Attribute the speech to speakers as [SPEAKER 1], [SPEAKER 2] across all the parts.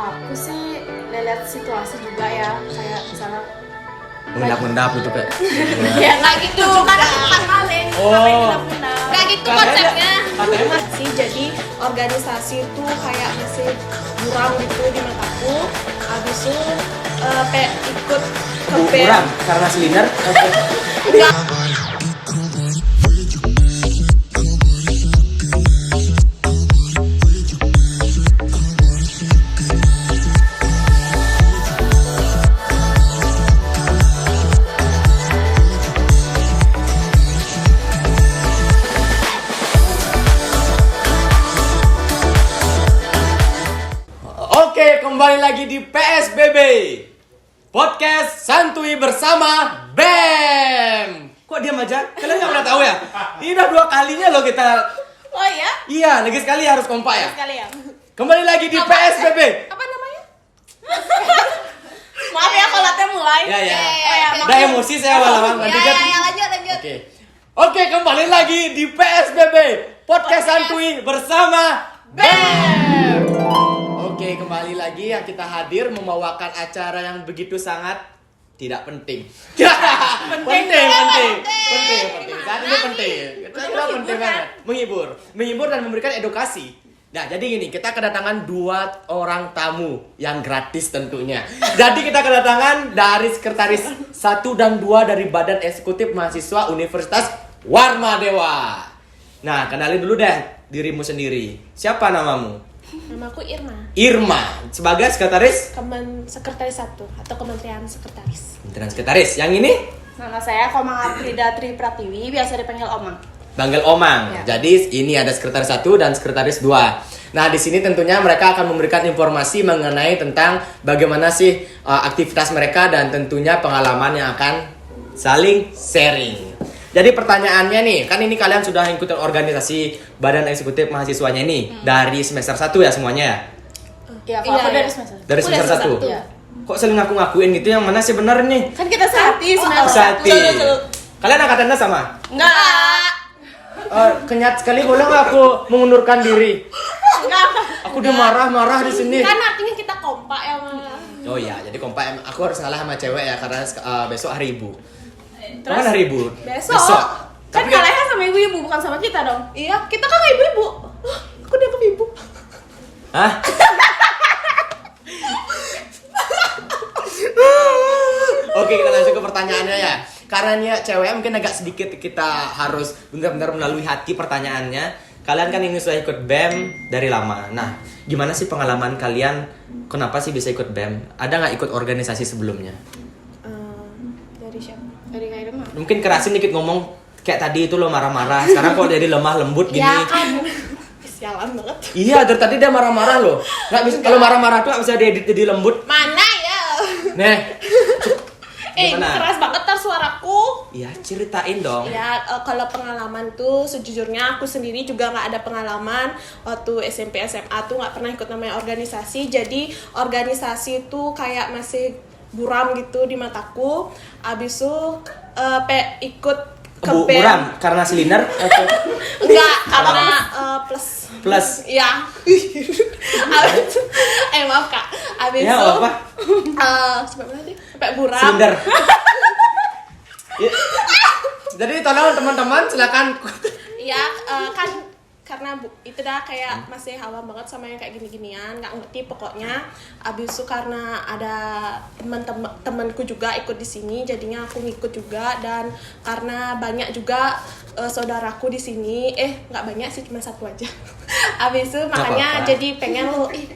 [SPEAKER 1] Aku sih lihat situasi juga ya, kayak misalnya
[SPEAKER 2] Mendap-mendap gitu kayak.
[SPEAKER 1] ya nggak gitu kan maling nggak gitu konsepnya sih. Jadi organisasi itu kayak masih buram gitu di mataku. Habis itu ikut ke band.
[SPEAKER 2] Buram karena silinder.
[SPEAKER 1] Enggak.
[SPEAKER 2] Oke, kembali lagi di PSBB Podcast Santuy bersama BEM. Kok diam aja? Kalian nggak pernah tahu ya? Ini udah 2 kalinya loh kita.
[SPEAKER 1] Oh ya?
[SPEAKER 2] Iya, lagi sekali harus kompak ya.
[SPEAKER 1] Sekali ya.
[SPEAKER 2] Kembali lagi di PSBB.
[SPEAKER 1] Apa namanya? Maaf ya kalau teh mulai.
[SPEAKER 2] Ya. Udah
[SPEAKER 1] maklum.
[SPEAKER 2] emosi saya awal-awal.
[SPEAKER 1] Lanjut.
[SPEAKER 2] Oke, kembali lagi di PSBB Podcast Santuy bersama BEM. Oke, kembali lagi yang kita hadir membawakan acara yang begitu sangat tidak penting. penting. Saat ini penting. Kita penting banget. Menghibur dan memberikan edukasi. Nah, jadi gini, kita kedatangan 2 orang tamu yang gratis tentunya. Jadi kita kedatangan dari sekretaris 1 dan 2 dari Badan Eksekutif Mahasiswa Universitas Warma Dewa. Nah, kenalin dulu deh dirimu sendiri. Siapa namamu?
[SPEAKER 1] Namaku
[SPEAKER 2] Irma, sebagai sekretaris
[SPEAKER 1] Sekretaris 1 atau Kementerian Sekretaris.
[SPEAKER 2] Kementerian Sekretaris. Yang ini?
[SPEAKER 1] Nama saya Komang Aprida Tri Pratiwi, biasa dipanggil Omang.
[SPEAKER 2] Panggil Omang.
[SPEAKER 1] Ya.
[SPEAKER 2] Jadi ini ada sekretaris 1 dan sekretaris 2. Nah, di sini tentunya mereka akan memberikan informasi mengenai tentang bagaimana sih aktivitas mereka dan tentunya pengalaman yang akan saling sharing. Jadi pertanyaannya nih, kan ini kalian sudah ikutin organisasi Badan Eksekutif Mahasiswanya ini dari semester 1 ya semuanya ya?
[SPEAKER 1] Iya, aku dari semester.
[SPEAKER 2] Dari semester 1.
[SPEAKER 1] Iya.
[SPEAKER 2] Kok saling ngaku-ngakuin gitu, yang mana sih benar nih?
[SPEAKER 1] Kan kita sehati semester.
[SPEAKER 2] Sehati. Kalian angkatannya sama?
[SPEAKER 1] Enggak.
[SPEAKER 2] Kenyat sekali, boleh nggak aku mengundurkan diri?
[SPEAKER 1] Enggak.
[SPEAKER 2] Aku udah marah-marah di sini.
[SPEAKER 1] Kan artinya kita kompak ya, Mama.
[SPEAKER 2] Oh iya, jadi kompak. Aku harus ngalah sama cewek ya karena besok hari ibu.
[SPEAKER 1] Terus
[SPEAKER 2] Kapan hari ibu?
[SPEAKER 1] Besok. Kan
[SPEAKER 2] Tapi
[SPEAKER 1] kalahnya sama ibu-ibu, bukan sama kita dong. Iya, kita kan ibu-ibu. Aku dianggap ibu.
[SPEAKER 2] Hah? Oke, kita langsung ke pertanyaannya ya. Karena nih cewek mungkin agak sedikit kita harus benar-benar melalui hati pertanyaannya. Kalian kan ini sudah ikut BEM dari lama. Nah, gimana sih pengalaman kalian? Kenapa sih bisa ikut BEM? Ada nggak ikut organisasi sebelumnya?
[SPEAKER 1] Dari siapa? Dari Kak Irma.
[SPEAKER 2] Mungkin kerasin dikit ngomong kayak tadi itu lo marah-marah. Sekarang kok jadi lemah lembut gini?
[SPEAKER 1] Ya kan. Sialan banget.
[SPEAKER 2] Iya, dari tadi dia marah-marah loh. Nggak bisa, kalau marah-marah tuh nggak bisa diedit jadi lembut.
[SPEAKER 1] Mana ya?
[SPEAKER 2] Nih. Gimana?
[SPEAKER 1] Keras banget tar suaraku.
[SPEAKER 2] Iya, ceritain dong.
[SPEAKER 1] Ya, kalau pengalaman tuh sejujurnya aku sendiri juga nggak ada pengalaman. Waktu SMP SMA tuh nggak pernah ikut namanya organisasi. Jadi organisasi tuh kayak masih buram gitu di mataku. Abis itu ikut ke band.
[SPEAKER 2] Buram karena silinder atau
[SPEAKER 1] Enggak, karena plus. Iya. Abis itu, maaf Kak. Abis
[SPEAKER 2] ya
[SPEAKER 1] itu
[SPEAKER 2] apa?
[SPEAKER 1] sampai mana tadi? Sampai buram.
[SPEAKER 2] Silinder. Ya. Jadi tolong teman-teman silakan.
[SPEAKER 1] Iya, kan karena itu dah kayak masih awam banget sama yang kayak gini-ginian, nggak ngerti pokoknya. Abis itu karena ada temanku juga ikut di sini, jadinya aku ngikut juga. Dan karena banyak juga saudaraku di sini, nggak banyak sih, cuma 1 aja. Abis itu makanya
[SPEAKER 2] apa-apa.
[SPEAKER 1] jadi pengen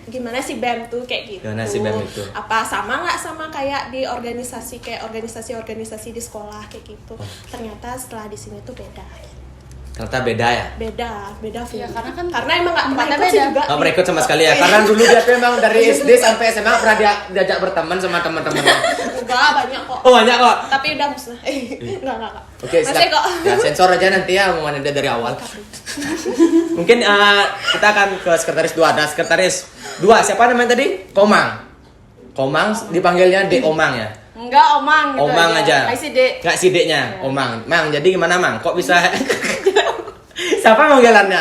[SPEAKER 1] gimana sih BEM tuh kayak gitu.
[SPEAKER 2] Gimana sih BEM itu?
[SPEAKER 1] Apa sama nggak sama kayak di organisasi kayak organisasi di sekolah kayak gitu. Ternyata setelah di sini tuh beda.
[SPEAKER 2] Ternyata beda ya?
[SPEAKER 1] Beda
[SPEAKER 3] Ya,
[SPEAKER 1] karena emang nggak pernah
[SPEAKER 3] tempatnya
[SPEAKER 1] ikut sih
[SPEAKER 3] beda.
[SPEAKER 1] juga.
[SPEAKER 2] Nggak pernah ikut sama sekali ya? Karena dulu dia tuh emang dari SD sampai SMA pernah diajak berteman sama teman-temannya.
[SPEAKER 1] Enggak, banyak kok.
[SPEAKER 2] Oh banyak kok.
[SPEAKER 1] Tapi udah musnah. Enggak.
[SPEAKER 2] Oke,
[SPEAKER 1] Masih kok.
[SPEAKER 2] Ya sensor aja nanti ya omongan dia dari awal. Mungkin kita akan ke sekretaris 2. Ada sekretaris 2. Siapa namanya tadi? Komang dipanggilnya De Omang ya?
[SPEAKER 1] Enggak, Omang gitu.
[SPEAKER 2] Omang aja.
[SPEAKER 1] Kayak si Dek.
[SPEAKER 2] Nggak si D-nya, Omang. Mang, jadi gimana Mang? Kok bisa? Siapa manggilannya?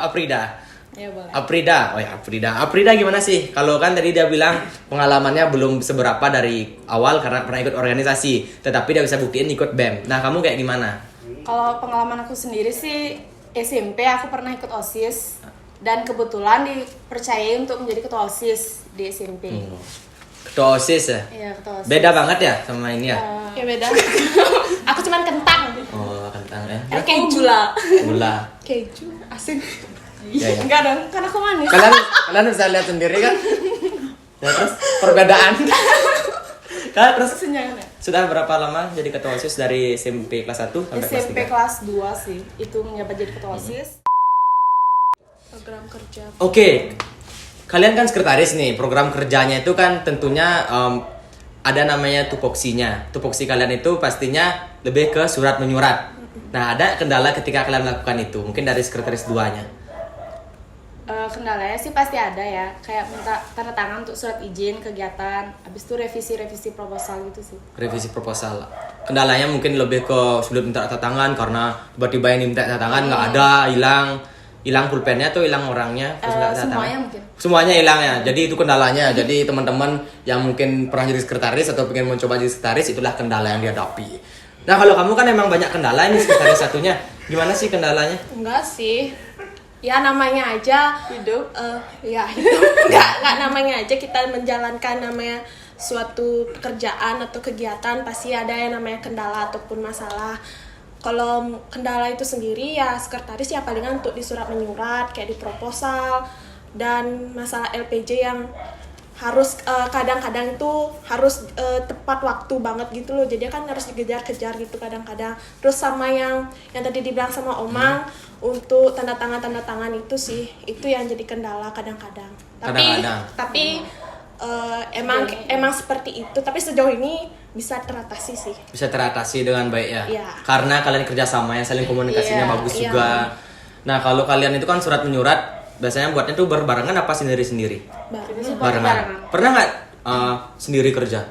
[SPEAKER 2] Aprida.
[SPEAKER 3] Ya boleh.
[SPEAKER 2] Aprida. Oh ya, Aprida. Aprida gimana sih? Kalau kan tadi dia bilang pengalamannya belum seberapa dari awal karena pernah ikut organisasi, tetapi dia bisa buktiin ikut BEM. Nah, kamu kayak gimana?
[SPEAKER 3] Kalau pengalaman aku sendiri sih SMP aku pernah ikut OSIS dan kebetulan dipercayai untuk menjadi ketua OSIS di SMP.
[SPEAKER 2] Ketua OSIS ya?
[SPEAKER 3] Iya, ketua OSIS.
[SPEAKER 2] Beda banget ya sama ini ya?
[SPEAKER 1] Ya beda. Aku cuman kentang.
[SPEAKER 2] Oh, kentang ya.
[SPEAKER 3] Kayak gula.
[SPEAKER 2] Gula.
[SPEAKER 1] Keju asin.
[SPEAKER 2] Ya, ya.
[SPEAKER 3] Enggak dong, kan aku manis.
[SPEAKER 2] Kalian bisa lihat sendiri kan? Ya, terus perbedaan. Kan terus
[SPEAKER 3] Senyangan ya?
[SPEAKER 2] sudah berapa lama jadi ketua OSIS dari SMP kelas 1 sampai
[SPEAKER 3] SMP
[SPEAKER 2] kelas 3?
[SPEAKER 3] kelas 2 sih, itu menjabat jadi ketua OSIS.
[SPEAKER 1] Program kerja.
[SPEAKER 2] Oke. Kalian kan sekretaris nih. Program kerjanya itu kan tentunya ada namanya tupoksinya. Tupoksi kalian itu pastinya lebih ke surat menyurat. Nah, ada kendala ketika kalian melakukan itu? Mungkin dari sekretaris 2-nya.
[SPEAKER 3] Kendalanya sih pasti ada ya, kayak minta tanda tangan untuk surat izin kegiatan, habis itu revisi proposal gitu sih.
[SPEAKER 2] Revisi proposal. Kendalanya mungkin lebih ke sulit minta tanda tangan karena tiba-tiba yang diminta tanda tangan nggak ada, hilang pulpennya atau hilang orangnya. Terus nggak tanda tangan.
[SPEAKER 3] Semuanya mungkin.
[SPEAKER 2] Semuanya hilang ya. Jadi itu kendalanya. Jadi teman-teman yang mungkin pernah jadi sekretaris atau pengen mencoba jadi sekretaris, itulah kendala yang dihadapi. Nah, kalau kamu kan emang banyak kendala ini sekretaris satunya. Gimana sih kendalanya?
[SPEAKER 1] Enggak sih. Ya namanya aja
[SPEAKER 3] Hidup.
[SPEAKER 1] Ya hidup. Enggak namanya aja kita menjalankan namanya suatu pekerjaan atau kegiatan pasti ada yang namanya kendala ataupun masalah. Kalau kendala itu sendiri ya sekretaris ya palingan untuk di surat menyurat kayak di proposal dan masalah LPJ yang harus kadang-kadang itu harus tepat waktu banget gitu loh, jadi kan harus dikejar-kejar gitu kadang-kadang. Terus sama yang tadi dibilang sama Omang untuk tanda tangan itu sih itu yang jadi kendala kadang-kadang. Tapi emang seperti itu, tapi sejauh ini bisa teratasi sih.
[SPEAKER 2] Bisa teratasi dengan baik ya.
[SPEAKER 1] Iya.
[SPEAKER 2] Karena kalian kerjasama yang saling komunikasinya
[SPEAKER 3] Iya,
[SPEAKER 2] bagus
[SPEAKER 1] iya.
[SPEAKER 2] juga. Nah, kalau kalian itu kan surat menyurat biasanya buatnya tuh berbarengan apa sendiri-sendiri?
[SPEAKER 3] Kita sih
[SPEAKER 2] Barengan. Pernah nggak sendiri kerja?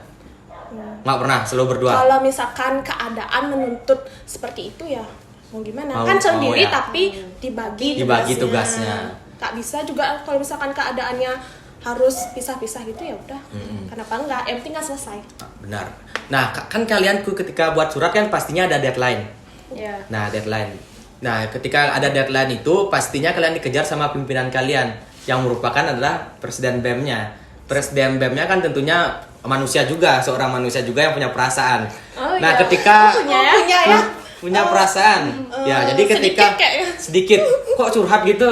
[SPEAKER 2] Nggak pernah, selalu berdua.
[SPEAKER 1] Kalau misalkan keadaan menuntut seperti itu ya mau gimana?
[SPEAKER 2] Mau-
[SPEAKER 1] Kan sendiri
[SPEAKER 2] mau ya.
[SPEAKER 1] tapi dibagi
[SPEAKER 2] tugasnya.
[SPEAKER 1] Tak bisa juga kalau misalkan keadaannya harus pisah-pisah gitu ya udah. Kenapa enggak? Yang penting nggak selesai.
[SPEAKER 2] Benar. Nah, kan kalian ketika buat surat kan pastinya ada deadline.
[SPEAKER 3] Iya.
[SPEAKER 2] Nah, deadline. Nah, ketika ada deadline itu pastinya kalian dikejar sama pimpinan kalian yang merupakan adalah presiden BEM-nya. Presiden BEM-nya kan tentunya manusia juga, seorang manusia juga yang punya perasaan.
[SPEAKER 1] Oh,
[SPEAKER 2] nah,
[SPEAKER 1] iya.
[SPEAKER 2] ketika
[SPEAKER 1] Punya ya.
[SPEAKER 2] punya perasaan. Ya, jadi ketika
[SPEAKER 1] sedikit kayaknya.
[SPEAKER 2] sedikit kok curhat gitu.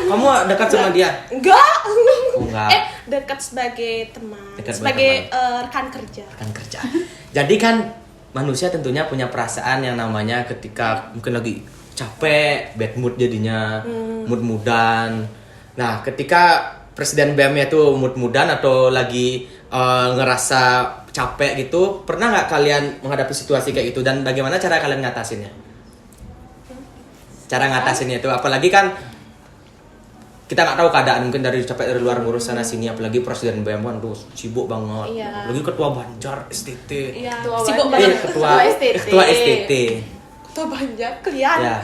[SPEAKER 2] Kamu dekat sama dia?
[SPEAKER 1] Enggak.
[SPEAKER 2] Oh, enggak.
[SPEAKER 1] Dekat sebagai teman,
[SPEAKER 2] Dekat
[SPEAKER 1] sebagai
[SPEAKER 2] sebagai
[SPEAKER 1] rekan kerja.
[SPEAKER 2] Rekan kerja. Jadi kan manusia tentunya punya perasaan yang namanya ketika mungkin lagi capek, bad mood jadinya, mood-moodan. Nah, ketika presiden BEM-nya tuh mood-moodan atau lagi ngerasa capek gitu, pernah nggak kalian menghadapi situasi kayak gitu dan bagaimana cara kalian ngatasinnya? Cara ngatasinnya itu apalagi kan kita nggak tahu keadaan, mungkin dari capek dari luar ngurus sana sini, apalagi presiden BEM kan tuh sibuk banget.
[SPEAKER 1] Iya.
[SPEAKER 2] Apalagi ketua Banjar STT.
[SPEAKER 1] Iya,
[SPEAKER 3] Ketua
[SPEAKER 1] sibuk
[SPEAKER 3] Banjar.
[SPEAKER 1] banget.
[SPEAKER 2] Ketua
[SPEAKER 3] STT.
[SPEAKER 2] Ketua STT.
[SPEAKER 1] Ketua Banjar kalian.
[SPEAKER 2] Ya.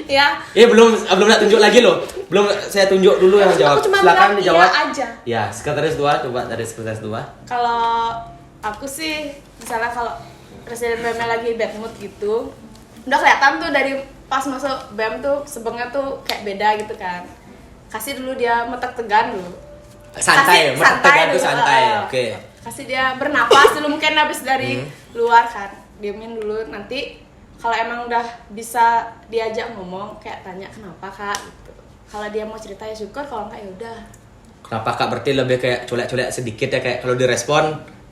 [SPEAKER 1] Ya.
[SPEAKER 2] Belum nak tunjuk lagi loh. Belum saya tunjuk dulu yang jawab.
[SPEAKER 1] Aku cuma
[SPEAKER 2] Silakan
[SPEAKER 1] bilang
[SPEAKER 2] dijawab.
[SPEAKER 1] iya aja.
[SPEAKER 2] Ya, sekretaris 2 coba dari sekretaris 2.
[SPEAKER 3] Kalau aku sih misalnya kalau presiden BEM lagi bad mood gitu, udah kelihatan tuh dari pas masuk BEM tuh sebengnya tuh kayak beda gitu kan. Kasih dulu dia metek tegan dulu.
[SPEAKER 2] Santai, tegan tuh
[SPEAKER 3] dulu,
[SPEAKER 2] santai. Oke.
[SPEAKER 3] Kasih dia bernapas dulu, mungkin habis dari luar kan. Diemin dulu, nanti kalau emang udah bisa diajak ngomong kayak tanya kenapa Kak gitu. Kalau dia mau cerita ya syukur, kalau enggak ya udah.
[SPEAKER 2] Kenapa Kak berarti lebih kayak colek-colek sedikit ya, kayak kalau direspon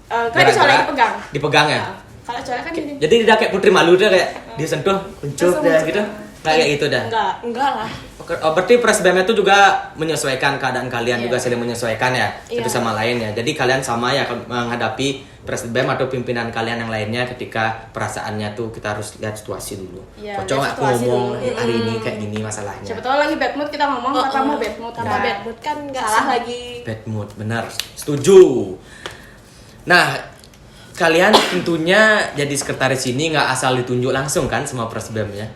[SPEAKER 3] Kan
[SPEAKER 2] gerak-gerak,
[SPEAKER 3] dicolek dipegang.
[SPEAKER 2] Dipegang ya.
[SPEAKER 3] Kalau colek kan gini.
[SPEAKER 2] Jadi dia kayak putri malu dia kayak disentuh, kuncup
[SPEAKER 3] Langsung
[SPEAKER 2] dia
[SPEAKER 3] kuncup.
[SPEAKER 2] gitu. Kayak gitu dah.
[SPEAKER 3] Enggak
[SPEAKER 1] lah.
[SPEAKER 2] Oh, berarti pres BEM itu juga menyesuaikan keadaan kalian,
[SPEAKER 3] Iya.
[SPEAKER 2] juga saling menyesuaikan ya
[SPEAKER 1] Iya.
[SPEAKER 2] satu sama lain ya. Jadi kalian sama ya menghadapi pres BEM atau pimpinan kalian yang lainnya ketika perasaannya tuh kita harus lihat situasi dulu.
[SPEAKER 3] Iya,
[SPEAKER 2] Cocok
[SPEAKER 3] lihat
[SPEAKER 2] nggak aku
[SPEAKER 3] situasi
[SPEAKER 2] ngomong
[SPEAKER 3] dulu.
[SPEAKER 2] hari ini kayak gini masalahnya.
[SPEAKER 3] Siapa tahu lagi bad mood kita ngomong pertama bad mood
[SPEAKER 1] Tanpa
[SPEAKER 3] kan.
[SPEAKER 1] bad mood kan nggak
[SPEAKER 3] Salah
[SPEAKER 1] sih.
[SPEAKER 3] lagi.
[SPEAKER 2] Bad mood, benar. Setuju. Nah, kalian tentunya jadi sekretaris ini nggak asal ditunjuk langsung kan sama pres BEM-nya.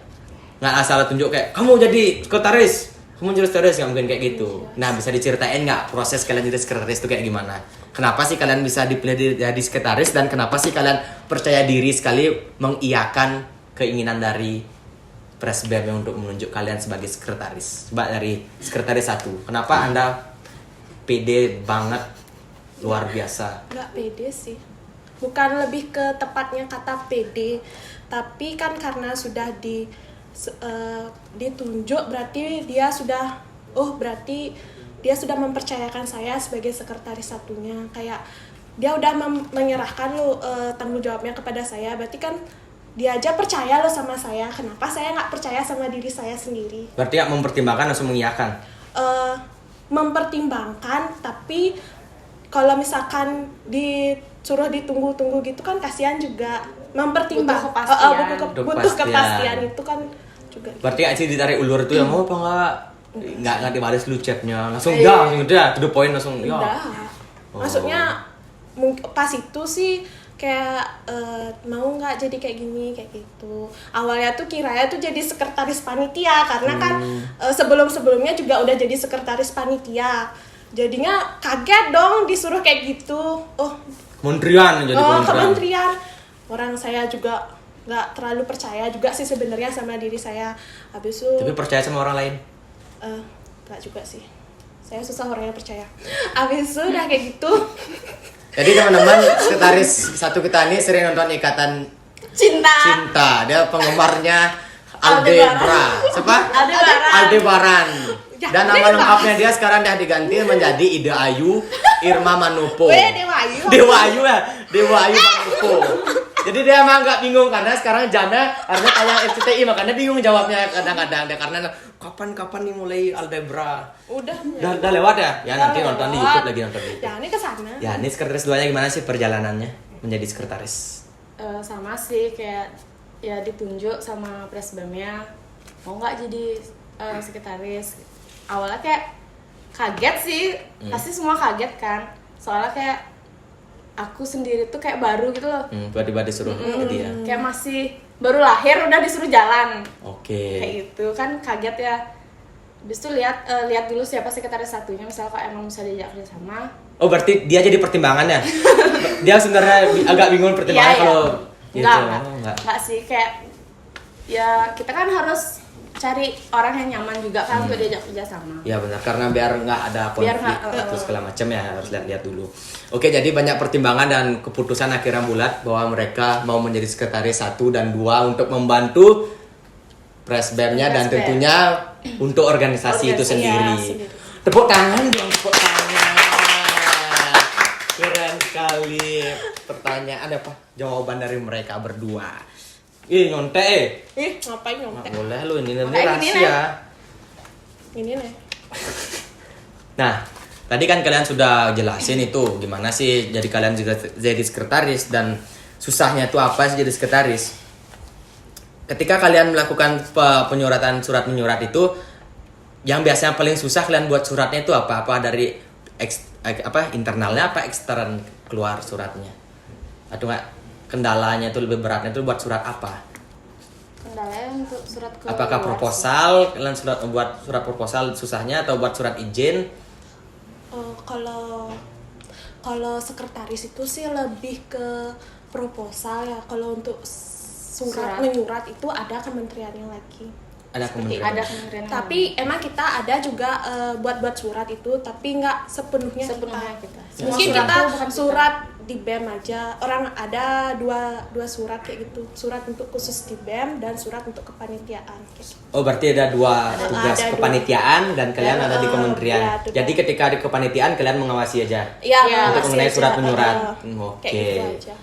[SPEAKER 2] Nggak asal tunjuk kayak kamu jadi sekretaris Kamu jadi sekretaris nggak mungkin kayak gitu. Nah, bisa diceritain nggak proses kalian jadi sekretaris itu kayak gimana? Kenapa sih kalian bisa dipilih jadi sekretaris dan kenapa sih kalian percaya diri sekali mengiyakan keinginan dari Presbem yang untuk menunjuk kalian sebagai sekretaris? Coba dari sekretaris 1. Kenapa Anda pede banget, luar biasa?
[SPEAKER 1] Nggak pede sih, bukan lebih ke tepatnya kata pede, tapi kan karena sudah ditunjuk berarti dia sudah mempercayakan saya sebagai sekretaris satunya. Kayak dia udah menyerahkan tanggung jawabnya kepada saya, berarti kan dia aja percaya sama saya. Kenapa saya nggak percaya sama diri saya sendiri?
[SPEAKER 2] Berarti nggak mempertimbangkan langsung mengiyakan?
[SPEAKER 1] Mempertimbangkan, tapi kalau misalkan disuruh ditunggu-tunggu gitu kan kasihan juga. Mempertimbang butuh kepastian itu kan juga.
[SPEAKER 2] Berarti nggak sih ditarik ulur itu ya, mau apa nggak dibales lu chatnya langsung udah to the point langsung ya.
[SPEAKER 1] Udah. Maksudnya pas itu sih kayak mau nggak jadi kayak gini kayak gitu. Awalnya tuh kiranya tuh jadi sekretaris panitia karena kan sebelumnya juga udah jadi sekretaris panitia. Jadinya kaget dong disuruh kayak gitu.
[SPEAKER 2] Kementerian jadi
[SPEAKER 1] kementerian. Orang saya juga nggak terlalu percaya juga sih sebenarnya sama diri saya. Habis itu
[SPEAKER 2] tapi percaya sama orang lain?
[SPEAKER 1] Nggak juga sih. Saya susah orangnya percaya. Habis itu udah kayak gitu.
[SPEAKER 2] Jadi teman-teman, sekretaris satu kita ini sering nonton Ikatan Cinta. Dia penggemarnya Aldebra. Siapa? Aldebaran. Dan nama lengkapnya dia sekarang udah diganti menjadi Ida Ayu Irma Manopo. Dewa Ayu Manopo. Jadi dia emang nggak bingung karena sekarang jamnya harusnya tayang RCTI, makanya bingung jawabnya kadang-kadang dia karena kapan nih mulai Aldebra.
[SPEAKER 1] Udah
[SPEAKER 2] lewat ya? Ya nanti nonton di YouTube lagi nonton di YouTube.
[SPEAKER 1] Ya ini kesana.
[SPEAKER 2] Ya ini sekretaris 2-nya gimana sih perjalanannya menjadi sekretaris?
[SPEAKER 3] Sama sih kayak ya ditunjuk sama Presbemnya mau nggak jadi sekretaris. Awalnya kayak kaget sih, pasti semua kaget kan. Soalnya kayak aku sendiri tuh kayak baru gitu loh.
[SPEAKER 2] Tiba-tiba disuruh ke dia.
[SPEAKER 3] Kayak masih baru lahir udah disuruh jalan.
[SPEAKER 2] Oke.
[SPEAKER 3] Kayak gitu kan kaget ya. Habis itu lihat dulu siapa sekretaris satunya, misalnya kalau emang bisa diajak kerja sama. Oh,
[SPEAKER 2] berarti dia jadi pertimbangannya. Dia sebenarnya agak bingung pertimbangannya kalau gitu.
[SPEAKER 3] Enggak sih, kayak ya kita kan harus cari orang yang nyaman juga kan untuk diajak kerja sama.
[SPEAKER 2] Ya benar, karena biar nggak ada konflik atau segala macam ya harus lihat dulu. Oke, jadi banyak pertimbangan dan keputusan akhirnya bulat bahwa mereka mau menjadi sekretaris 1 dan 2 untuk membantu Presbemnya dan tentunya untuk organisasi itu sendiri. Tepuk tangan dong, tepuk tangan. Keren sekali. Pertanyaan apa? Jawaban dari mereka berdua. Nyontek
[SPEAKER 1] Ngapain nyontek?
[SPEAKER 2] Nggak boleh lu, ini rahasia.
[SPEAKER 1] Ini nih.
[SPEAKER 2] Nah, tadi kan kalian sudah jelasin itu gimana sih jadi kalian juga jadi sekretaris dan susahnya itu apa sih jadi sekretaris. Ketika kalian melakukan penyuratan surat menyurat itu, yang biasanya paling susah kalian buat suratnya itu apa? Apa dari internalnya apa ekstern keluar suratnya? Atau enggak kendalanya itu lebih beratnya itu buat surat apa?
[SPEAKER 3] Kendalanya untuk surat keluar.
[SPEAKER 2] Apakah proposal? Kalian buat surat proposal susahnya atau buat surat izin?
[SPEAKER 1] Kalau sekretaris itu sih lebih ke proposal ya. Kalau untuk surat menyurat itu ada kementeriannya lagi.
[SPEAKER 2] Ada kementerian.
[SPEAKER 1] Tapi emang kita ada juga buat surat itu, tapi nggak sepenuhnya kita. Mungkin kita surat di BEM aja. Orang ada dua surat kayak gitu. Surat untuk khusus di BEM dan surat untuk kepanitiaan. Gitu.
[SPEAKER 2] Oh, berarti ada dua tugas kepanitiaan dan kalian ada di kementerian.
[SPEAKER 1] Ya,
[SPEAKER 2] jadi ketika di kepanitiaan kalian mengawasi aja.
[SPEAKER 1] Iya,
[SPEAKER 2] untuk mengenai surat menyurat.
[SPEAKER 1] Oke. Kayak gitu aja.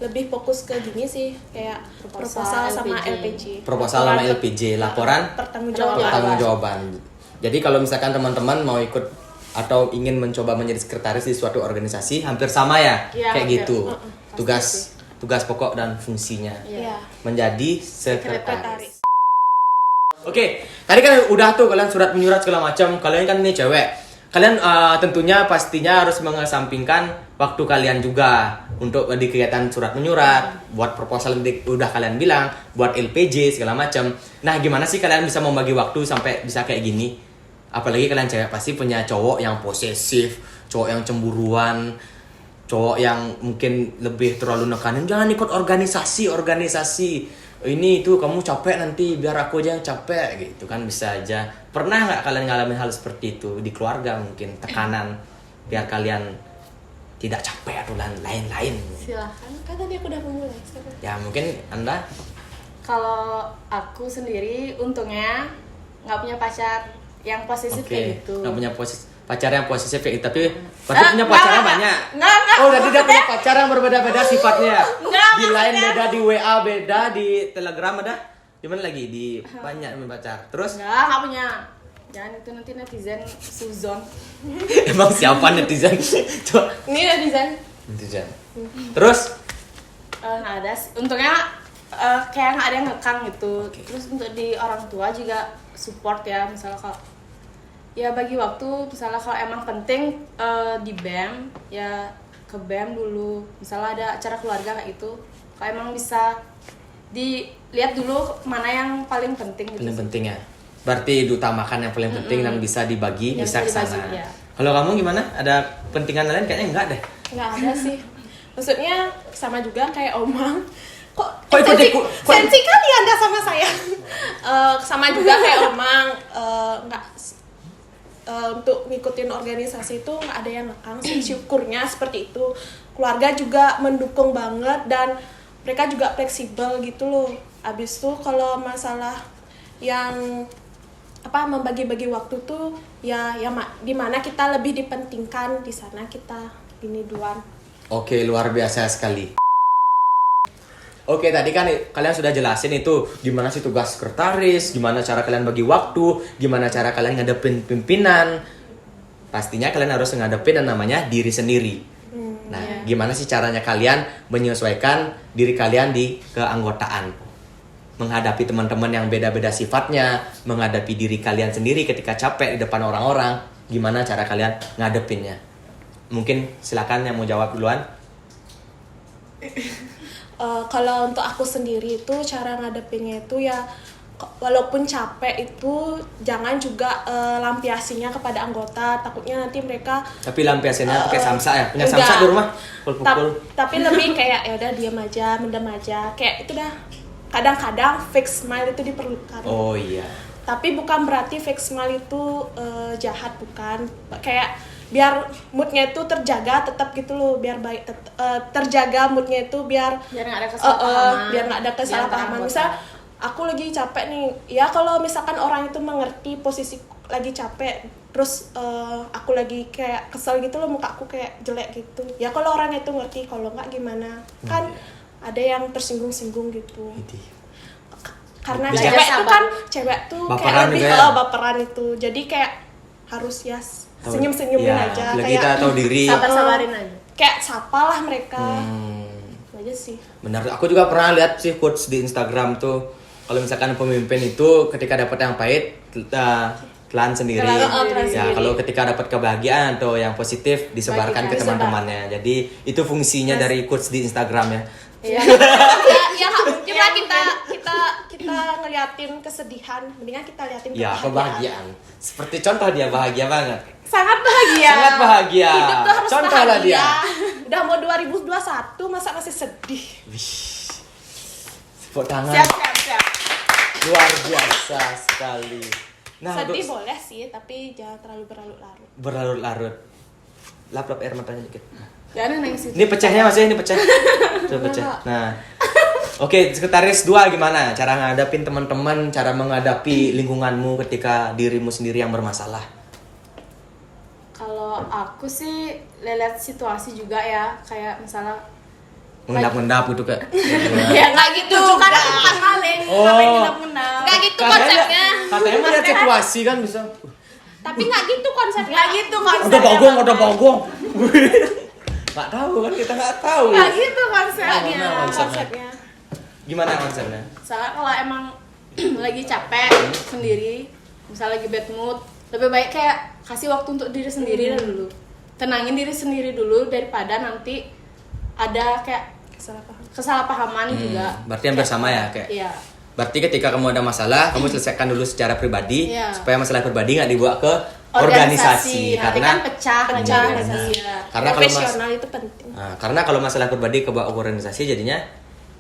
[SPEAKER 1] Lebih fokus ke gini sih, kayak proposal sama LPG.
[SPEAKER 2] Proposal sama LPG, laporan pertanggungjawaban. Jadi kalau misalkan teman-teman mau ikut atau ingin mencoba menjadi sekretaris di suatu organisasi, hampir sama ya kayak gitu. Tugas pokok dan fungsinya. Menjadi sekretaris. Oke, tadi kan udah tuh kalian surat menyurat segala macam. Kalian kan ini cewek. Kalian tentunya pastinya harus mengesampingkan waktu kalian juga untuk di kegiatan surat menyurat, buat proposal udah kalian bilang, buat LPG segala macam. Nah, gimana sih kalian bisa membagi waktu sampai bisa kayak gini? apalagi kalian cewek pasti punya cowok yang posesif, cowok yang cemburuan, cowok yang mungkin lebih terlalu nekanin, jangan ikut organisasi ini itu kamu capek nanti biar aku aja yang capek gitu kan, bisa aja. Pernah nggak kalian ngalamin hal seperti itu di keluarga, mungkin tekanan biar kalian tidak capek atau lain-lain?
[SPEAKER 3] Silahkan.
[SPEAKER 1] Kan tadi aku udah memulai.
[SPEAKER 2] Ya mungkin Anda.
[SPEAKER 3] Kalau aku sendiri untungnya nggak punya pacar yang posesif kayak gitu.
[SPEAKER 2] Nggak punya pacar yang posesif kayak gitu, tapi berarti punya pacarnya
[SPEAKER 3] enggak,
[SPEAKER 2] banyak.
[SPEAKER 3] enggak.
[SPEAKER 2] Oh, jadi dia punya pacar yang berbeda-beda sifatnya.
[SPEAKER 3] Enggak,
[SPEAKER 2] Di line
[SPEAKER 3] maksudnya.
[SPEAKER 2] beda, di WA beda, di Telegram ada. Di mana lagi? Di banyak punya pacar. Terus
[SPEAKER 3] Nggak punya. Jangan itu nanti netizen suzon.
[SPEAKER 2] emang siapa netizen? Coba
[SPEAKER 1] Ini netizen.
[SPEAKER 2] netizen. Terus
[SPEAKER 3] Nggak ada sih. Untungnya kayak nggak ada yang ngekang gitu. Terus untuk di orang tua juga support ya, misalnya kalau ya bagi waktu, misalnya kalau emang penting di BEM ya ke BEM dulu. Misalnya ada acara keluarga kayak itu, kalau emang bisa dilihat dulu mana yang paling penting gitu.
[SPEAKER 2] paling
[SPEAKER 3] sih.
[SPEAKER 2] penting ya. Berarti diutamakan yang paling penting dan bisa dibagi,
[SPEAKER 3] Yang
[SPEAKER 2] bisa ke
[SPEAKER 3] bisa
[SPEAKER 2] sana.
[SPEAKER 3] dibagi, ya.
[SPEAKER 2] Kalau kamu gimana? Ada pentingan lain? Kayaknya enggak deh.
[SPEAKER 1] Nggak ada sih. Maksudnya sama juga kayak Omang. Kok
[SPEAKER 2] ikut
[SPEAKER 1] sensi,
[SPEAKER 2] ikut?
[SPEAKER 1] sensi kali Anda sama saya. Sama juga kayak Omang. Nggak untuk ngikutin organisasi itu nggak ada yang ngekang sih. Syukurnya seperti itu. Keluarga juga mendukung banget dan mereka juga fleksibel gitu loh. Abis itu kalau masalah yang membagi-bagi waktu tuh ya di mana kita lebih dipentingkan, di sana kita ini duluan.
[SPEAKER 2] Oke, luar biasa sekali. Oke, tadi kan kalian sudah jelasin itu gimana sih tugas sekretaris, gimana cara kalian bagi waktu, gimana cara kalian ngadepin pimpinan. Pastinya kalian harus ngadepin yang namanya diri sendiri. Nah, gimana sih caranya kalian menyesuaikan diri kalian di keanggotaan? Menghadapi teman-teman yang beda-beda sifatnya, menghadapi diri kalian sendiri ketika capek di depan orang-orang, gimana cara kalian ngadepinnya? Mungkin silakan yang mau jawab duluan.
[SPEAKER 1] Kalau untuk aku sendiri itu cara ngadepinnya itu ya walaupun capek itu jangan juga lampiasinya kepada anggota, takutnya nanti mereka
[SPEAKER 2] Tapi lampiasinnya pakai samsa ya? Punya
[SPEAKER 1] enggak.
[SPEAKER 2] samsa di rumah? Pukul-pukul.
[SPEAKER 1] Tapi lebih kayak ya udah diam aja, mendem aja, kayak itu dah. Kadang-kadang fake smile itu diperlukan.
[SPEAKER 2] Oh iya.
[SPEAKER 1] Tapi bukan berarti fake smile itu jahat, bukan. Kayak biar moodnya itu terjaga tetap gitu loh, biar baik terjaga moodnya itu biar
[SPEAKER 3] Biar nggak ada kesalahpahaman.
[SPEAKER 1] biar nggak ada kesalahpahaman. Misal aku lagi capek nih, ya kalau misalkan orang itu mengerti posisi lagi capek, terus aku lagi kayak kesel gitu loh, muka aku kayak jelek gitu. Ya kalau orang itu ngerti, kalau nggak gimana? Kan ada yang tersinggung-singgung gitu. Karena
[SPEAKER 2] Bisa.
[SPEAKER 1] cewek tuh
[SPEAKER 2] Baperan
[SPEAKER 1] kayak lebih
[SPEAKER 2] juga ya?
[SPEAKER 1] baperan itu. Jadi kayak harus ya senyum-senyumin
[SPEAKER 2] Iya,
[SPEAKER 1] aja,
[SPEAKER 2] apalagi
[SPEAKER 1] kayak
[SPEAKER 2] kita tahu diri.
[SPEAKER 3] Sabar-sabarin aja.
[SPEAKER 1] kayak sapalah mereka. Itu aja sih.
[SPEAKER 2] Benar, aku juga pernah lihat sih quotes di Instagram tuh. Kalau misalkan pemimpin itu ketika dapat yang pahit, telan sendiri.
[SPEAKER 1] Telan
[SPEAKER 2] Ya,
[SPEAKER 1] sendiri.
[SPEAKER 2] kalau ketika dapat kebahagiaan atau yang positif disebarkan ke
[SPEAKER 1] Bagikan.
[SPEAKER 2] teman-temannya. Jadi itu fungsinya dari quotes di Instagram ya.
[SPEAKER 1] Ya nggak mungkin lah kita ngeliatin kesedihan, mendingan kita liatin
[SPEAKER 2] Ya, kebahagiaan. Seperti contoh dia bahagia banget.
[SPEAKER 1] Sangat bahagia.
[SPEAKER 2] Sangat bahagia.
[SPEAKER 1] Hidup tuh harus
[SPEAKER 2] Contohlah
[SPEAKER 1] bahagia.
[SPEAKER 2] dia.
[SPEAKER 1] Udah mau 2021 masa masih sedih.
[SPEAKER 2] Tepuk tangan.
[SPEAKER 3] Siap.
[SPEAKER 2] Luar biasa sekali. Nah,
[SPEAKER 1] sedih
[SPEAKER 2] untuk
[SPEAKER 1] boleh sih, tapi jangan terlalu berlarut-larut.
[SPEAKER 2] berlarut-larut. Lap-lap air matanya dikit.
[SPEAKER 3] Jangan nangis itu.
[SPEAKER 2] Ini pecahnya masih ini pecah. Sudah pecah. Nah. Oke, sekretaris 2 gimana? Cara ngadapin teman-teman, cara menghadapi lingkunganmu ketika dirimu sendiri yang bermasalah.
[SPEAKER 3] Kalau aku sih lihat situasi juga ya, kayak misalnya
[SPEAKER 2] Mengendap-endap gitu kak.
[SPEAKER 1] Ya nggak gitu juga.
[SPEAKER 3] bukan maling,
[SPEAKER 2] Oh.
[SPEAKER 3] ngapain ngendap-ngendap.
[SPEAKER 1] Nggak gitu konsepnya.
[SPEAKER 2] Katanya melihat situasi kan bisa.
[SPEAKER 1] Tapi nggak gitu konsepnya.
[SPEAKER 3] Nggak gitu konsepnya.
[SPEAKER 2] Udah bagong. Nggak tahu kan, kita nggak tahu.
[SPEAKER 3] Nggak gitu konsepnya.
[SPEAKER 2] Gimana konsepnya?
[SPEAKER 1] Konsepnya.
[SPEAKER 2] Gimana konsepnya?
[SPEAKER 3] Soalnya kalau emang lagi capek sendiri, misalnya lagi bad mood, lebih baik kayak kasih waktu untuk diri sendiri dulu. Tenangin diri sendiri dulu daripada nanti ada kayak kesalahpahaman juga.
[SPEAKER 2] Berarti hampir sama ya kayak.
[SPEAKER 3] Iya.
[SPEAKER 2] Berarti ketika kamu ada masalah, kamu selesaikan dulu secara pribadi
[SPEAKER 3] Iya.
[SPEAKER 2] supaya masalah pribadi nggak dibawa ke organisasi.
[SPEAKER 3] Nanti kan pecah lagi
[SPEAKER 1] Pecah.
[SPEAKER 3] organisasi.
[SPEAKER 2] Karena kalau
[SPEAKER 1] Profesional itu penting.
[SPEAKER 2] karena kalau masalah pribadi ke organisasi jadinya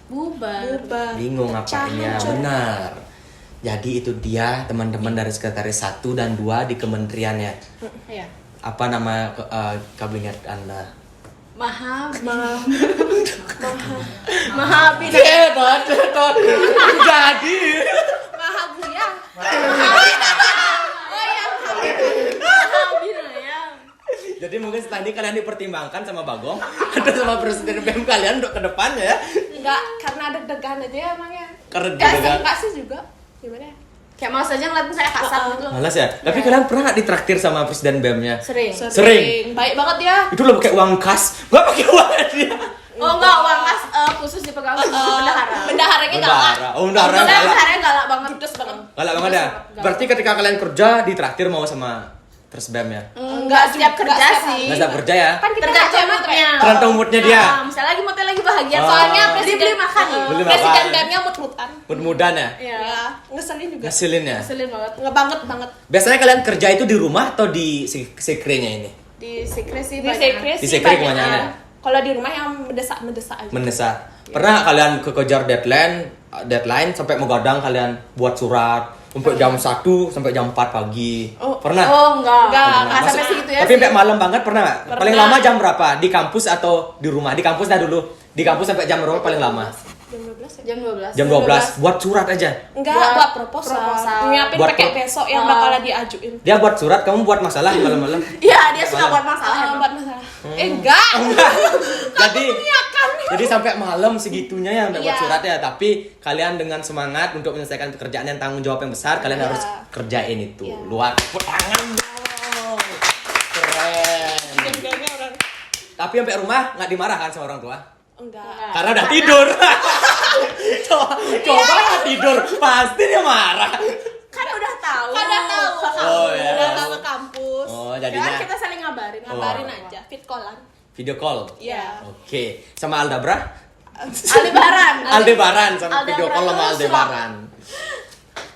[SPEAKER 3] Bubar.
[SPEAKER 1] Bubar.
[SPEAKER 2] bingung ngapainnya.
[SPEAKER 1] Hancur.
[SPEAKER 2] Benar. Jadi itu dia teman-teman dari sekretaris 1 dan 2 di kementeriannya.
[SPEAKER 3] Iya.
[SPEAKER 2] Apa nama kabinet Anda?
[SPEAKER 3] Mahabina.
[SPEAKER 2] Jadi
[SPEAKER 1] Mahabuya.
[SPEAKER 3] Mahabina ya.
[SPEAKER 2] jadi mungkin setelah ini kalian dipertimbangkan sama Bagong atau sama presiden BEM kalian untuk kedepannya ya.
[SPEAKER 1] Enggak, karena deg-degan aja ya emangnya.
[SPEAKER 2] Karena
[SPEAKER 1] Enggak
[SPEAKER 2] deg-degan.
[SPEAKER 1] suka sih juga. Gimana ya?
[SPEAKER 3] Kayak malas aja ngeliatin saya kasar gitu.
[SPEAKER 2] Malas ya. Tapi kalian pernah nggak ditraktir sama presiden BEM-nya?
[SPEAKER 3] Sering.
[SPEAKER 2] Sering.
[SPEAKER 1] Baik banget dia.
[SPEAKER 2] Itu lo pakai uang kas, gua pakai uang dia.
[SPEAKER 3] Oh enggak, uang kas khusus dipegang bendahara.
[SPEAKER 1] Bendaharanya galak.
[SPEAKER 2] Oh, bendahara galak.
[SPEAKER 3] Bendaharanya galak banget.
[SPEAKER 1] Judes banget.
[SPEAKER 2] Galak banget ya.
[SPEAKER 3] Galak.
[SPEAKER 2] Berarti ketika kalian kerja ditraktir mau sama Pres BEM ya?
[SPEAKER 3] Enggak setiap
[SPEAKER 1] juga,
[SPEAKER 3] kerja
[SPEAKER 1] setiap
[SPEAKER 3] sih.
[SPEAKER 2] Nggak usah kerja ya?
[SPEAKER 1] Kan kita
[SPEAKER 3] Tergantung
[SPEAKER 1] kerja
[SPEAKER 3] moodnya.
[SPEAKER 2] Tergantung moodnya dia.
[SPEAKER 3] Nah, misalnya lagi moodnya lagi bahagia,
[SPEAKER 2] Oh.
[SPEAKER 3] soalnya
[SPEAKER 1] Presiden
[SPEAKER 3] beli makan nih.
[SPEAKER 2] Beli
[SPEAKER 1] Presiden
[SPEAKER 2] makan.
[SPEAKER 1] BEM-nya mut-mutan.
[SPEAKER 2] Mudah-mudahan ya?
[SPEAKER 3] Iya.
[SPEAKER 1] Ya, ngeselin juga.
[SPEAKER 2] Ngeselin ya?
[SPEAKER 3] Ngeselin banget.
[SPEAKER 1] Nggak banget.
[SPEAKER 2] Biasanya kalian kerja itu di rumah atau di sekrenya ini?
[SPEAKER 3] Di secret sih
[SPEAKER 1] Di
[SPEAKER 3] banyak.
[SPEAKER 1] sekre
[SPEAKER 2] Di
[SPEAKER 1] sih
[SPEAKER 2] sekre
[SPEAKER 1] banyak.
[SPEAKER 2] kebanyakan.
[SPEAKER 1] Kalau di rumah yang mendesak aja.
[SPEAKER 2] Mendesak. Pernah nggak kalian kekejar deadline sampai begadang kalian buat surat sampai jam 1 sampai jam 4 pagi?
[SPEAKER 1] Oh.
[SPEAKER 2] Pernah?
[SPEAKER 3] Oh enggak.
[SPEAKER 1] Enggak,
[SPEAKER 3] Enggak sampai segitu ya.
[SPEAKER 2] Tapi
[SPEAKER 3] sih.
[SPEAKER 2] sampai malam banget pernah nggak?
[SPEAKER 1] Pernah.
[SPEAKER 2] Paling lama jam berapa? Di kampus atau di rumah? Di kampus dah dulu. Di kampus sampai jam berapa paling lama?
[SPEAKER 1] Jam 12 ya?
[SPEAKER 3] Jam 12.
[SPEAKER 2] Jam 12 buat surat aja.
[SPEAKER 1] Enggak,
[SPEAKER 3] Buat
[SPEAKER 1] buat proposal.
[SPEAKER 3] proposal.
[SPEAKER 1] Nyiapin
[SPEAKER 2] Buat
[SPEAKER 1] pakai
[SPEAKER 2] pro-
[SPEAKER 1] besok yang bakalan diajuin.
[SPEAKER 2] Dia buat surat, kamu buat masalah malam-malam.
[SPEAKER 3] Iya, dia suka
[SPEAKER 2] Malam.
[SPEAKER 3] buat masalah. emang.
[SPEAKER 1] Buat masalah. Enggak.
[SPEAKER 2] jadi jadi sampai malam segitunya ya buat
[SPEAKER 1] Iya.
[SPEAKER 2] surat ya, tapi kalian dengan semangat untuk menyelesaikan pekerjaan yang tanggung jawab yang besar, kalian
[SPEAKER 1] Iya.
[SPEAKER 2] harus kerjain itu.
[SPEAKER 1] Iya.
[SPEAKER 2] Luar tepuk tangan dong. Keren.
[SPEAKER 1] Jam-jamnya orang
[SPEAKER 2] Tapi sampai rumah nggak dimarahkan sama orang tua?
[SPEAKER 1] enggak.
[SPEAKER 2] Karena udah tidur. Coba nggak tidur, pasti dia marah.
[SPEAKER 3] Kan udah tahu.
[SPEAKER 1] Kan udah tahu.
[SPEAKER 2] Oh, ya.
[SPEAKER 1] Udah tahu ke kampus.
[SPEAKER 2] Oh,
[SPEAKER 3] Kan
[SPEAKER 2] jadinya
[SPEAKER 3] kita saling ngabarin.
[SPEAKER 1] Ngabarin
[SPEAKER 2] Oh.
[SPEAKER 1] aja, fit callan.
[SPEAKER 2] video call.
[SPEAKER 1] Iya.
[SPEAKER 2] Oke, sama Aldabra?
[SPEAKER 3] Aldebaran.
[SPEAKER 2] Aldebaran sama
[SPEAKER 3] Aldebaran
[SPEAKER 2] video call sama
[SPEAKER 3] terus
[SPEAKER 2] Aldebaran.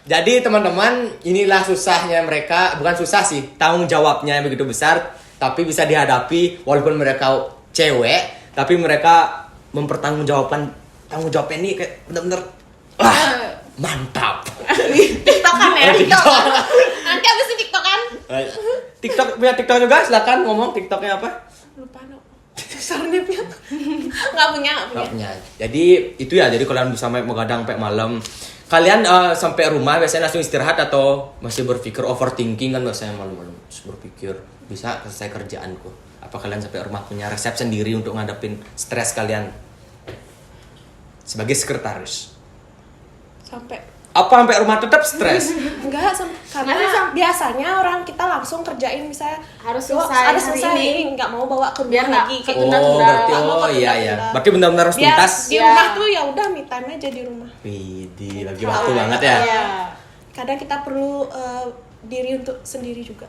[SPEAKER 2] Jadi teman-teman, inilah susahnya mereka, bukan susah sih, tanggung jawabnya yang begitu besar, tapi bisa dihadapi walaupun mereka cewek, tapi mereka mempertanggungjawabkan tanggung jawabnya ini kayak bener-bener mantap.
[SPEAKER 3] TikTokan ya.
[SPEAKER 2] Oh, TikTok.
[SPEAKER 1] Nanti abis itu TikTokan.
[SPEAKER 2] TikTok punya TikTok juga, silakan ngomong TikToknya apa?
[SPEAKER 1] Lupa no. Username-nya. Nggak punya.
[SPEAKER 2] Nggak punya. Jadi itu ya, jadi kalian bisa sampai begadang sampai malam. Kalian sampai rumah biasanya langsung istirahat atau masih berpikir overthinking kan biasanya malam-malam terus berpikir bisa selesai kerjaanku. Apa kalian sampai rumah punya resep sendiri untuk ngadepin stres kalian sebagai sekretaris?
[SPEAKER 1] Sampai
[SPEAKER 2] Apa sampai rumah tetap stres?
[SPEAKER 1] enggak karena biasanya orang kita langsung kerjain misalnya
[SPEAKER 3] Harus
[SPEAKER 1] "Yo,
[SPEAKER 3] selesai
[SPEAKER 1] harus
[SPEAKER 3] hari
[SPEAKER 1] selesai
[SPEAKER 3] ini."
[SPEAKER 1] nggak mau bawa ke
[SPEAKER 3] Biar
[SPEAKER 1] rumah
[SPEAKER 3] nggak
[SPEAKER 1] lagi kayak
[SPEAKER 3] ketunda.
[SPEAKER 2] Oh, berarti
[SPEAKER 1] Nggak mau
[SPEAKER 2] oh iya ya.
[SPEAKER 1] ketunda-tunda.
[SPEAKER 2] Berarti benar-benar harus
[SPEAKER 1] Biar
[SPEAKER 2] tuntas.
[SPEAKER 1] di
[SPEAKER 3] Iya.
[SPEAKER 1] rumah tuh ya udah me time aja di rumah.
[SPEAKER 2] Widih, bagi waktu banget ya.
[SPEAKER 3] Iya.
[SPEAKER 1] Kadang kita perlu diri untuk sendiri juga.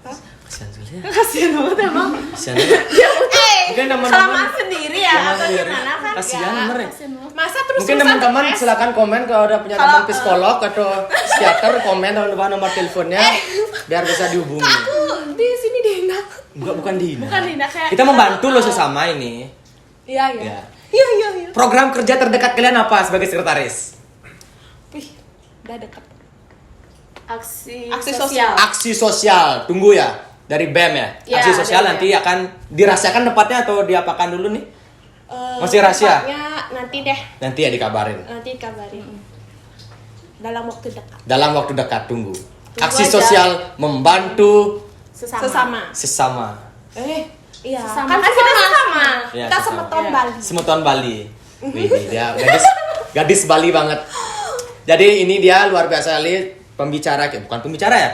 [SPEAKER 1] Hah?
[SPEAKER 2] Kasihan sekali ya.
[SPEAKER 3] Kasian banget emang.
[SPEAKER 2] Kasihan ya. Mungkin teman-teman
[SPEAKER 3] Kelamaan sendiri ya atau gimana kan?
[SPEAKER 2] Kasihan
[SPEAKER 3] Ya,
[SPEAKER 2] bener ya.
[SPEAKER 3] kasian banget.
[SPEAKER 1] Masa terus
[SPEAKER 2] Mungkin teman-teman silakan komen kalau ada punya teman psikolog atau psikiater, komen teman-teman nomor teleponnya biar bisa dihubungi.
[SPEAKER 1] Aku di sini Dina.
[SPEAKER 2] Enggak, bukan Dina.
[SPEAKER 3] Bukan Dina, kayak
[SPEAKER 2] Kita membantu loh sesama ini.
[SPEAKER 1] Iya
[SPEAKER 2] Ya.
[SPEAKER 1] Iya.
[SPEAKER 2] Program kerja terdekat kalian apa sebagai sekretaris?
[SPEAKER 1] Wih, udah dekat.
[SPEAKER 3] Aksi
[SPEAKER 1] sosial.
[SPEAKER 2] Aksi sosial. Tunggu ya. Dari BEM ya.
[SPEAKER 3] Ya,
[SPEAKER 2] Aksi sosial
[SPEAKER 3] dari
[SPEAKER 2] nanti akan dirahasiakan tempatnya atau diapakan dulu nih? Masih rahasia?
[SPEAKER 1] Tempatnya nanti deh,
[SPEAKER 2] Nanti ya dikabarin.
[SPEAKER 1] nanti kabarin. Dalam waktu dekat.
[SPEAKER 2] Dalam waktu dekat tunggu. Aksi
[SPEAKER 3] aja.
[SPEAKER 2] sosial membantu
[SPEAKER 3] sesama.
[SPEAKER 2] sesama.
[SPEAKER 1] Iya.
[SPEAKER 3] Sesama.
[SPEAKER 1] Kan
[SPEAKER 3] Kan kita sesama.
[SPEAKER 2] Ya,
[SPEAKER 1] Kita
[SPEAKER 2] sesama.
[SPEAKER 1] semeton
[SPEAKER 3] Iya.
[SPEAKER 1] Bali.
[SPEAKER 2] Semeton Bali. Widih, dia gadis Bali banget. Jadi ini dia luar biasa kali pembicara, bukan pembicara ya?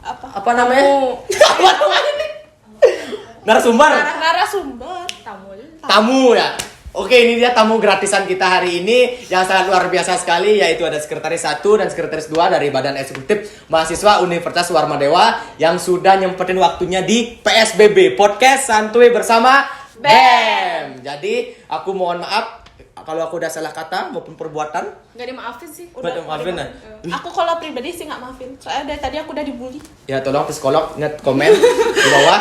[SPEAKER 1] Apa?
[SPEAKER 2] Apa namanya? Apa namanya ini? Narasumber.
[SPEAKER 1] Narasumber.
[SPEAKER 2] Tamu ya. Oke, ini dia tamu gratisan kita hari ini yang sangat luar biasa sekali, yaitu ada sekretaris 1 dan sekretaris 2 dari Badan Eksekutif Mahasiswa Universitas Warmadewa yang sudah nyempetin waktunya di PSBB Podcast Santuy bersama BEM. Jadi aku mohon maaf kalau aku udah salah kata maupun perbuatan,
[SPEAKER 3] Nggak dimaafin sih.
[SPEAKER 2] Udah maafin lah.
[SPEAKER 1] Aku kalau pribadi sih nggak maafin. Soalnya dari tadi aku udah dibully.
[SPEAKER 2] Ya tolong psikolog ingat komen di bawah.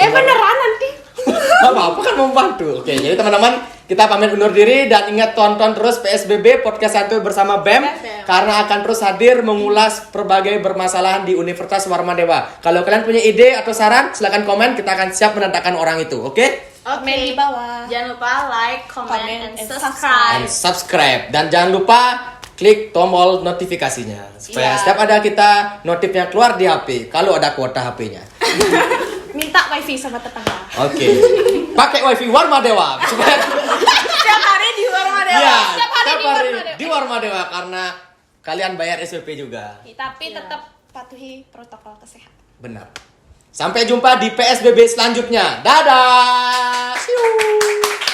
[SPEAKER 1] Beneran nanti.
[SPEAKER 2] Gak apa-apa kan membantu. Oke, jadi teman-teman kita pamit undur diri dan ingat tonton terus PSBB Podcast Santuy bersama BEM karena akan terus hadir mengulas berbagai permasalahan di Universitas Warmadewa. Kalau kalian punya ide atau saran silahkan komen, kita akan siap menantakan orang itu. Oke?
[SPEAKER 3] Oke.
[SPEAKER 1] Di bawah.
[SPEAKER 3] Jangan lupa like, comment,
[SPEAKER 1] Comment,
[SPEAKER 3] and
[SPEAKER 1] and
[SPEAKER 3] subscribe.
[SPEAKER 2] And subscribe dan jangan lupa klik tombol notifikasinya supaya
[SPEAKER 1] Iya.
[SPEAKER 2] setiap ada kita notifnya keluar di HP kalau ada kuota HP-nya.
[SPEAKER 1] Minta wifi sama tetangga.
[SPEAKER 2] Oke. Pakai wifi Warmadewa supaya
[SPEAKER 3] Setiap hari di Warmadewa.
[SPEAKER 2] Iya,
[SPEAKER 1] Setiap hari di Warmadewa.
[SPEAKER 2] di Warmadewa karena kalian bayar SPP juga.
[SPEAKER 1] Tapi tetap patuhi protokol kesehatan.
[SPEAKER 2] Benar. Sampai jumpa di PSBB selanjutnya. Dadah. See you.